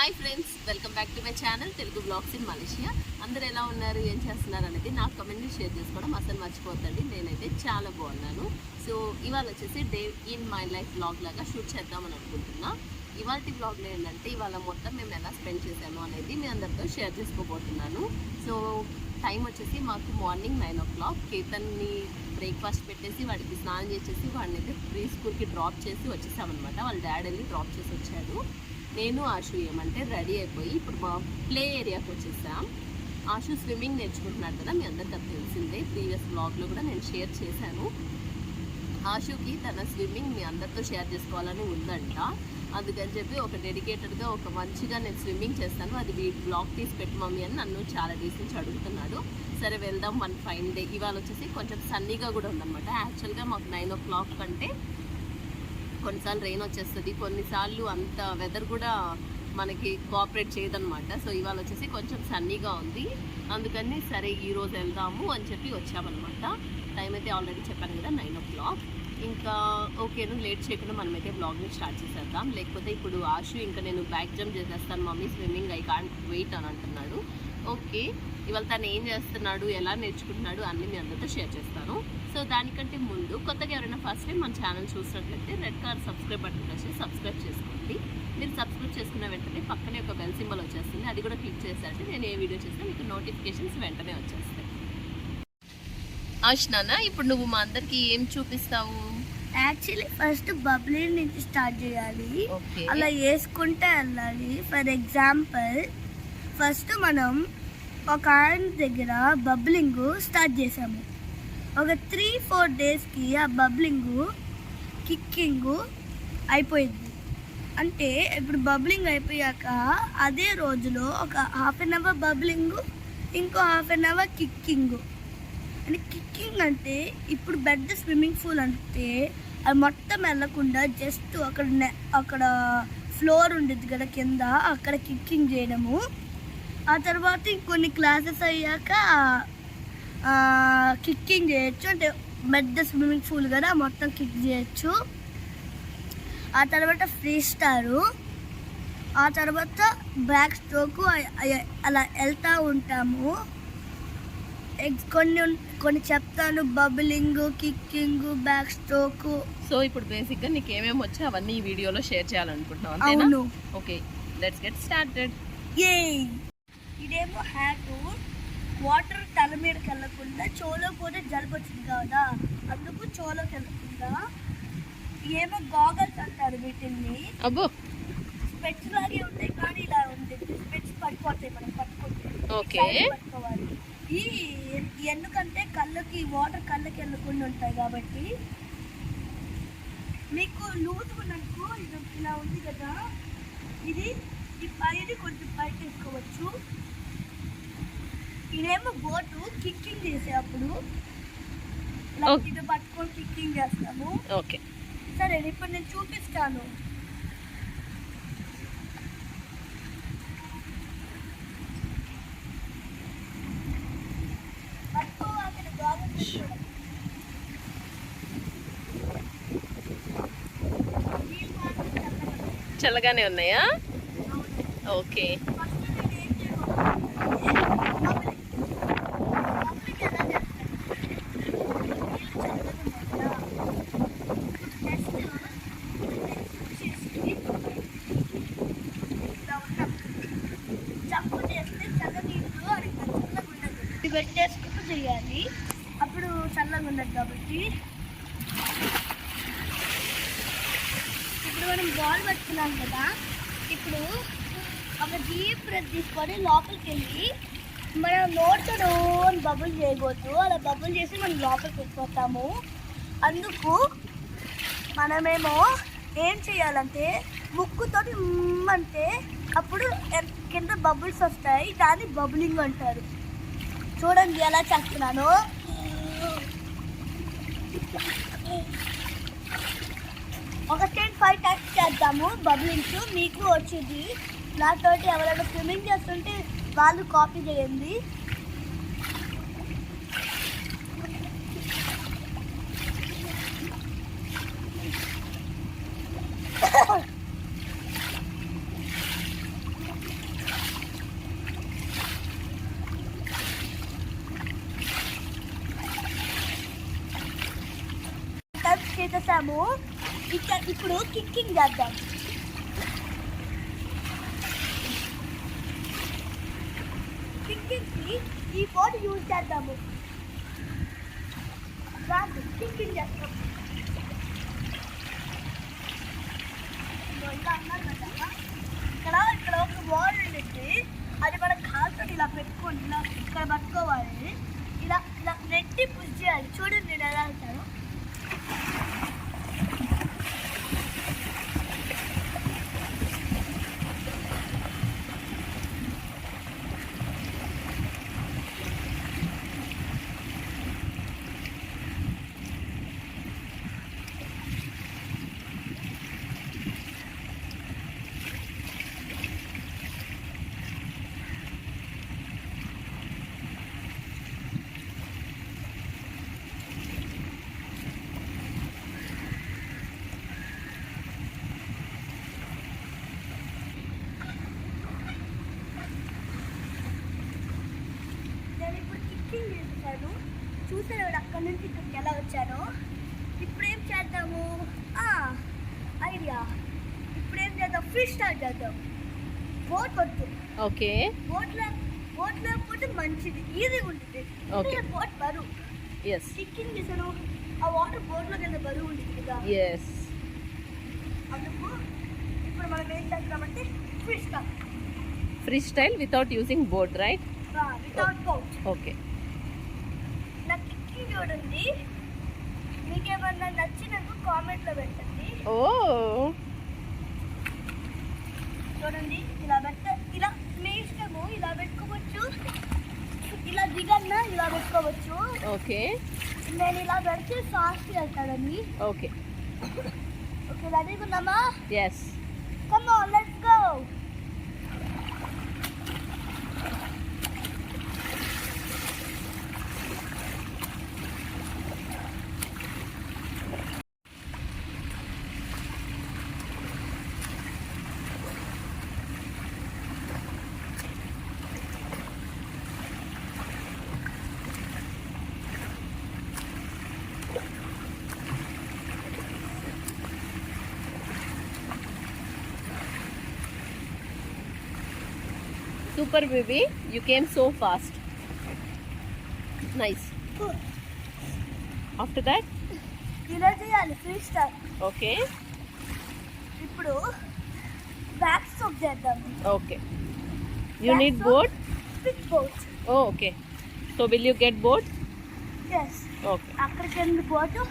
Hi friends, welcome back to my channel Telugu blogs in Malaysia. అందరు ఎలా ఉన్నారు, ఏం చేస్తున్నారు అనేది నాకు కమెంట్ని షేర్ చేసుకోవడం అసలు మర్చిపోద్దండి. నేనైతే చాలా బాగున్నాను. సో ఇవాళ వచ్చేసి day in my life blog లాగా షూట్ చేద్దామని అనుకుంటున్నా. ఇవాళ బ్లాగ్లో ఏంటంటే ఇవాళ మొత్తం మేము ఎలా స్పెండ్ చేసాము అనేది మీ అందరితో షేర్ చేసుకోబోతున్నాను. సో టైం వచ్చేసి మాకు మార్నింగ్ 9 o'clock. కేతన్ని బ్రేక్ఫాస్ట్ పెట్టేసి వాడికి స్నానం చేసేసి వాడిని అయితే ప్రీ స్కూల్కి డ్రాప్ చేసి వచ్చేసామన్నమాట. వాళ్ళ డాడీ వెళ్ళి డ్రాప్ చేసి వచ్చాడు. నేను ఆశు ఏమంటే రెడీ అయిపోయి ఇప్పుడు మా ప్లే ఏరియాకి వచ్చేసాం. ఆశు స్విమ్మింగ్ నేర్చుకుంటున్నాడు కదా, మీ అందరికీ అది తెలిసిందే. ప్రీవియస్ బ్లాగ్లో కూడా నేను షేర్ చేశాను. ఆశుకి తన స్విమ్మింగ్ మీ అందరితో షేర్ చేసుకోవాలని ఉందంట. అందుకని చెప్పి ఒక డెడికేటెడ్గా ఒక మంచిగా నేను స్విమ్మింగ్ చేస్తాను, అది బ్లాగ్ తీసి పెట్టు మమ్మీ అని నన్ను చాలా డేస్ నుంచి అడుగుతున్నాడు. సరే వెళ్దాం, వన్ ఫైన్ డే. ఇవాళ వచ్చేసి కొంచెం సన్నీగా కూడా ఉందన్నమాట. యాక్చువల్గా మాకు 9 o'clock కంటే కొన్నిసార్లు రెయిన్ వచ్చేస్తుంది, కొన్నిసార్లు అంత వెదర్ కూడా మనకి కోఆపరేట్ చేయదన్నమాట. సో ఇవాళ వచ్చేసి కొంచెం సన్నీగా ఉంది, అందుకని సరే ఈరోజు వెళ్దాము అని చెప్పి వచ్చామన్నమాట. టైం అయితే ఆల్రెడీ చెప్పాను కదా 9 o'clock. ఇంకా ఓకేను, లేట్ చేయకుండా మనమైతే బ్లాగ్ని స్టార్ట్ చేసేద్దాం. లేకపోతే ఇప్పుడు ఆశు ఇంకా నేను బ్యాక్ జంప్ చేసేస్తాను mummy, swimming I can't wait అని అంటున్నాడు. ఓకే, ఇవాళ తను ఏం చేస్తున్నాడు, ఎలా నేర్చుకుంటున్నాడు అన్నీ మీ అందరితో షేర్ చేస్తాను. సో దానికంటే ముందు కొత్తగా ఎవరైనా ఫస్ట్ టైం మన ఛానల్ చూసినట్లయితే red colour subscribe button press చేసి సబ్స్క్రైబ్ చేసుకోండి. మీరు సబ్స్క్రైబ్ చేసుకున్న వెంటనే పక్కనే ఒక బెల్ సింబల్ వచ్చేస్తుంది, అది కూడా క్లిక్ చేసేస్తే నేను ఏ వీడియో చేసినా మీకు నోటిఫికేషన్స్ వెంటనే వచ్చేస్తాయి. ఆష్నా, ఇప్పుడు నువ్వు మా అందరికి ఏం చూపిస్తావు? యాక్చువల్లీ ఫస్ట్ బబ్లీ నుంచి స్టార్ట్ చేయాలి, అలా వేసుకుంటే వెళ్ళాలి. ఫర్ ఎగ్జాంపుల్ ఫస్ట్ మనం ఒక ఆయన దగ్గర బబ్లింగ్ స్టార్ట్ చేసాము. ఒక 3-4 డేస్కి ఆ బబ్లింగ్ కిక్కింగ్ అయిపోయింది. అంటే ఇప్పుడు బబ్లింగ్ అయిపోయాక అదే రోజులో ఒక 1/2 hour బబ్లింగ్, ఇంకో 1/2 hour కిక్కింగ్. అంటే కిక్కింగ్ అంటే ఇప్పుడు పెద్ద స్విమ్మింగ్ పూల్ అంటే అది మొత్తం వెళ్ళకుండా జస్ట్ అక్కడ ఫ్లోర్ ఉండేది కదా కింద, అక్కడ కిక్కింగ్ చేయడము. ఆ తర్వాత ఇంకొన్ని క్లాసెస్ అయ్యాక కిక్కింగ్ చేయొచ్చు, అంటే పెద్ద స్విమ్మింగ్ పూల్ కదా మొత్తం కిక్ చేయొచ్చు. ఆ తర్వాత ఫ్రీ స్టారు, ఆ తర్వాత బ్యాక్ స్ట్రోకు, అలా వెళ్తూ ఉంటాము. కొన్ని చెప్తాను, bubbling, kicking, back stroke. So ఇప్పుడు బేసిక్గా నీకు ఏమేమి వచ్చా అవన్నీ ఈ వీడియోలో షేర్ చేయాలనుకుంటున్నావు అంతేనా? అవును. Okay, let's get started. ఇదేమో హ్యాట్, వాటర్ తల మీదకి వెళ్ళకుండా చోలో పోతే జలుబు వచ్చింది కదా, అందుకు చోలోకి వెళ్ళకుండా. ఏమో గాగల్స్ అంటారు వీటిని, అబ్బో స్పెట్స్ లాగే ఉంటాయి కానీ ఇలా ఉంటుంది, స్పెట్స్ పడిపోతాయి మనం పట్టుకుంటే. ఓకే, పట్టుకోవాలి. ఈ ఎందుకంటే వాటర్ కళ్ళకి వెళ్ళకుండా ఉంటాయి కాబట్టి. మీకు లూజ్ ఉన్నట్టు ఇది ఇలా ఉంది కదా, ఇది ఈ పైది కొంచెం పైకి తీసుకోవచ్చు. ఇదేమో బోటు కిక్కింగ్ చేసేటప్పుడు ఇది పట్టుకొని కిక్కింగ్ చేస్తాము. ఓకే సరే, ఇప్పుడు నేను చూపిస్తాను. చల్లగానే ఉన్నాయా? ఓకే, పెట్టేసుకుంటూ చేయాలి, అప్పుడు చల్లగా ఉండదు కాబట్టి. ఇప్పుడు మనం బాల్ పట్టుకున్నాం కదా, ఇప్పుడు ఒక డీప్ బ్రెత్ తీసుకొని లోపలికి వెళ్ళి మనం నోట్తో డోన్ బబుల్ చేయకూడదు, అలా బబుల్ చేసి మనం లోపలికి వెళ్ళిపోతాము. అందుకు మనమేమో ఏం చేయాలంటే ముక్కుతో అంటే అప్పుడు కింద బబుల్స్ వస్తాయి, దాన్ని బబులింగ్ అంటారు. చూడండి ఎలా చేస్తున్నాను. ఒక 10-5 times చేద్దాము బబ్లింగ్స్, మీకు వచ్చింది. నాతోటి ఎవరైనా స్విమ్మింగ్ చేస్తుంటే వాళ్ళు కాపీ చేయండి. చేసాము. ఇప్పుడు కిక్కింగ్ చేద్దాం. కిక్కింగ్కి ఈ బోర్డు యూజ్ చేద్దాము. కిక్కింగ్ చేస్తాం. ఇక్కడ ఒక బోర్డు ఉంటుంది. అది మన కాలుతో ఇలా పెట్టుకొని ఇలా ఇక్కడ పట్టుకోవాలి. ఇలా ఇలా నెట్టి పుష్ చేయాలి. చూడండి నేను ఎలా అంటాను. చూసారు అక్కడి నుంచి ఇక్కడికి ఎలా వచ్చారో. ఇప్పుడు ఏం చేద్దాము? ఐడియా. ఇప్పుడు ఏం చేద్దాం? ఫ్రీ స్టార్ట్ చేద్దాం. బోట్ వద్దు. ఓకే. బోట్ లేకపోతే మంచిది, ఈజీగా ఉంటుంది. బోట్ బరువు. కిక్కింగ్ చేశాను. ఆ వాటర్ బోట్లో కింద బరువు ఉంటుంది కదా. అందుకు ఇప్పుడు మనం ఏం చేద్దామంటే free style without using boat, right? Without boat. Okay. నాకు కిక్కింగ్ చూడండి. మీకేమన్నా నచ్చినట్టు కామెంట్లో పెట్టండి. చూడండి ఇలా ఇలా మీ ఇష్టము. ఇలా పెట్టుకోవచ్చు, ఇలా దిగన్నా ఇలా పెట్టుకోవచ్చు. ఓకే. నేను ఇలా పెడితే ఫాస్ట్ వెళ్తాడని. ఓకే. ఓకే, రెడీగా ఉన్నామా? yes. Come on, let's go. Super baby, you came so fast. Nice. After that? ఇలా చేయాలి ఫ్రీ స్టైల్. Okay. ఇప్పుడు బ్యాక్ స్ట్రోక్ చేద్దాం. Okay. You need boat? Big boat. Oh, okay. So will you get boat? Yes. Okay. అక్కడికి వెళ్ళి boat.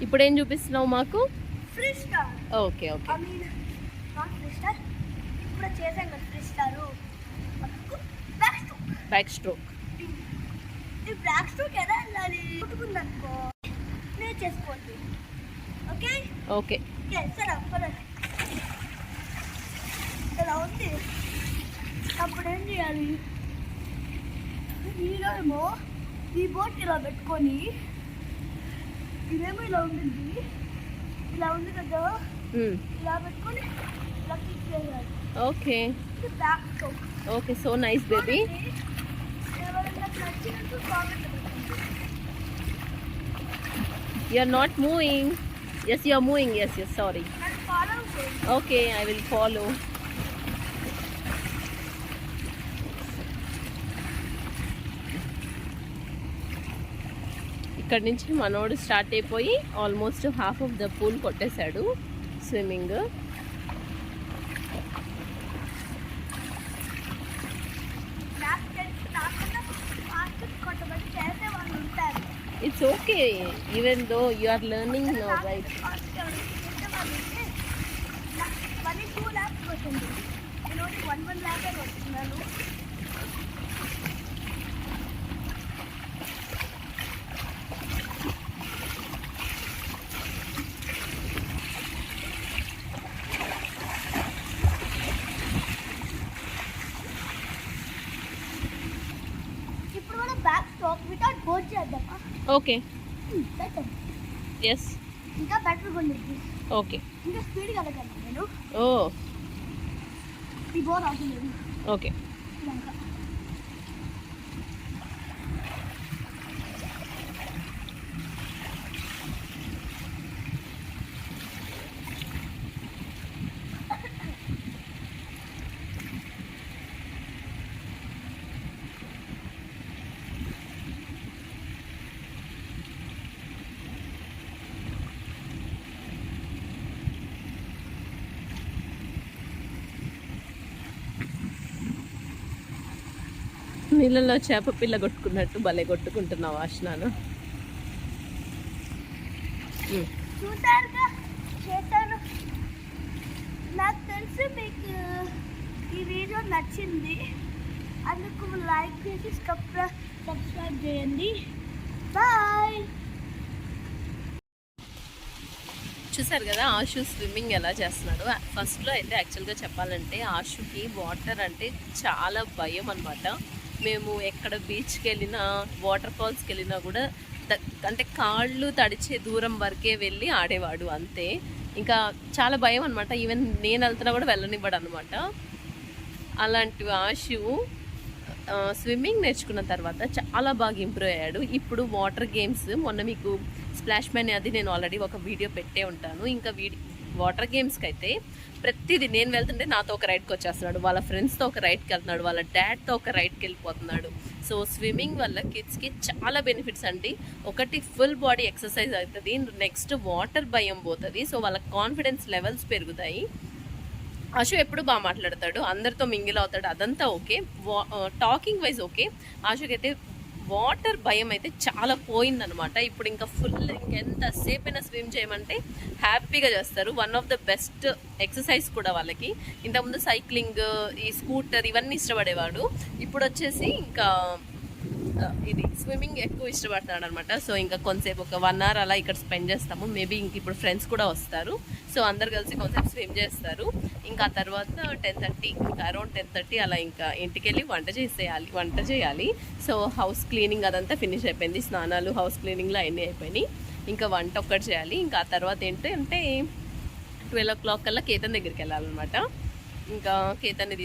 ఇప్పుడు ఏం చూపిస్తున్నావు మాకు? Freestyle. Okay okay. I mean not freestyle. ఇప్పుడు చేసాం కదా ఫ్రీ స్టార్. Backstroke. ఈ బ్యాక్ స్ట్రోక్ ఎలా వెళ్ళాలి? కొట్టుకుందనుకో నేర్చేసుకోండి. Okay okay. సరే ఇలా ఉంది. అప్పుడు ఏం చేయాలి? ఈలోనేమో ఈ బోట్ ఇలా పెట్టుకొని, ఇదేమో ఇలా ఉంటుంది, ఇలా ఉంది కదా, ఇలా పెట్టుకొని ఇలా క్లిక్ చేయాలి. Okay. Back stroke. Okay, so nice baby. ఎవరైనా నచ్చినట్టు కామెంట్ పెట్టండి. You are not moving. Yes, you are moving. Yes, sorry. And follow me. Okay, I will follow. ఇక్కడ నుంచి మనోడు స్టార్ట్ అయిపోయి almost half of the pool కొట్టేశాడు swimming. It's okay, even though you are learning now, right? ఇప్పుడు మనం backstroke without board చేద్దామా? Okay. Better. Yes. ఇంకా బెటర్గా ఉంది. ఓకే. ఇంకా స్పీడ్గా వెళ్ళగలను నేను. ఓ ఈ బోర్ అవుతుంది. ఓకే. ఇంకా నీళ్ళలో చేప పిల్ల కొట్టుకున్నట్టు భలే కొట్టుకుంటున్నావు ఆశనాను. చూసారుగా చేశాను. నాకు తెలిసి మీకు ఈ వీడియో నచ్చింది, అందుకు లైక్ చేసి సబ్స్క్రైబ్ చేయండి. బాయ్. చూసారు కదా ఆశు స్విమ్మింగ్ ఎలా చేస్తున్నాడు. ఫస్ట్లో అయితే యాక్చువల్గా చెప్పాలంటే ఆశుకి వాటర్ అంటే చాలా భయం అనమాట. మేము ఎక్కడ బీచ్కి వెళ్ళినా వాటర్ ఫాల్స్కి వెళ్ళినా కూడా అంటే కాళ్ళు తడిచే దూరం వరకే వెళ్ళి ఆడేవాడు అంతే. ఇంకా చాలా భయం అనమాట. ఈవెన్ నేను వెళ్తున్నా కూడా వెళ్ళనివ్వడు అనమాట. అలాంటి ఆశు స్విమ్మింగ్ నేర్చుకున్న తర్వాత చాలా బాగా ఇంప్రూవ్ అయ్యాడు. ఇప్పుడు వాటర్ గేమ్స్ మొన్న మీకు స్ప్లాష్ మ్యాన్ అది నేను ఆల్రెడీ ఒక వీడియో పెట్టే ఉంటాను. ఇంకా వాటర్ గేమ్స్కి అయితే ప్రతిదీ నేను వెళ్తుంటే నాతో ఒక రైడ్కి వచ్చేస్తున్నాడు, వాళ్ళ ఫ్రెండ్స్తో ఒక రైడ్కి వెళ్తున్నాడు, వాళ్ళ డాడ్తో ఒక రైడ్కి వెళ్ళిపోతున్నాడు. సో స్విమ్మింగ్ వల్ల కిడ్స్కి చాలా బెనిఫిట్స్ అండి. ఒకటి ఫుల్ బాడీ ఎక్సర్సైజ్ అవుతుంది, నెక్స్ట్ వాటర్ భయం పోతుంది. సో వాళ్ళ కాన్ఫిడెన్స్ లెవెల్స్ పెరుగుతాయి. ఆశు ఎప్పుడు బాగా మాట్లాడతాడు, అందరితో మింగిల్ అవుతాడు, అదంతా ఓకే. Talking wise okay. ఆశుకి అయితే వాటర్ భయం అయితే చాలా పోయిందనమాట. ఇప్పుడు ఇంకా ఫుల్ ఇంకెంతసేపు అయినా స్విమ్ చేయమంటే హ్యాపీగా చేస్తారు. One of the best exercise కూడా వాళ్ళకి. ఇంతకుముందు సైక్లింగ్, ఈ స్కూటర్ ఇవన్నీ ఇష్టపడేవాడు. ఇప్పుడు వచ్చేసి ఇంకా ఇది స్విమ్మింగ్ ఎక్కువ ఇష్టపడుతున్నాడు అనమాట. సో ఇంకా కొంతసేపు ఒక 1 hour అలా ఇక్కడ స్పెండ్ చేస్తాము. మేబీ ఇంక ఇప్పుడు ఫ్రెండ్స్ కూడా వస్తారు. సో అందరు కలిసి కొంతసేపు స్విమ్ చేస్తారు. ఇంకా ఆ తర్వాత 10:30 ఇంకా అరౌండ్ 10:30 అలా ఇంకా ఇంటికి వెళ్ళి వంట చేయాలి. సో హౌస్ క్లీనింగ్ అదంతా ఫినిష్ అయిపోయింది. స్నానాలు, హౌస్ క్లీనింగ్లో అన్నీ అయిపోయినాయి. ఇంకా వంట ఒక్కటి చేయాలి. ఇంకా ఆ తర్వాత ఏంటంటే 12 o'clock కల్లా కేతన్ దగ్గరికి వెళ్ళాలన్నమాట. ఇంకా కేతన్ని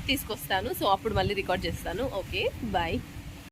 తీసుకొస్తాను. సో అప్పుడు మళ్ళీ రికార్డ్ చేస్తాను. Okay, bye.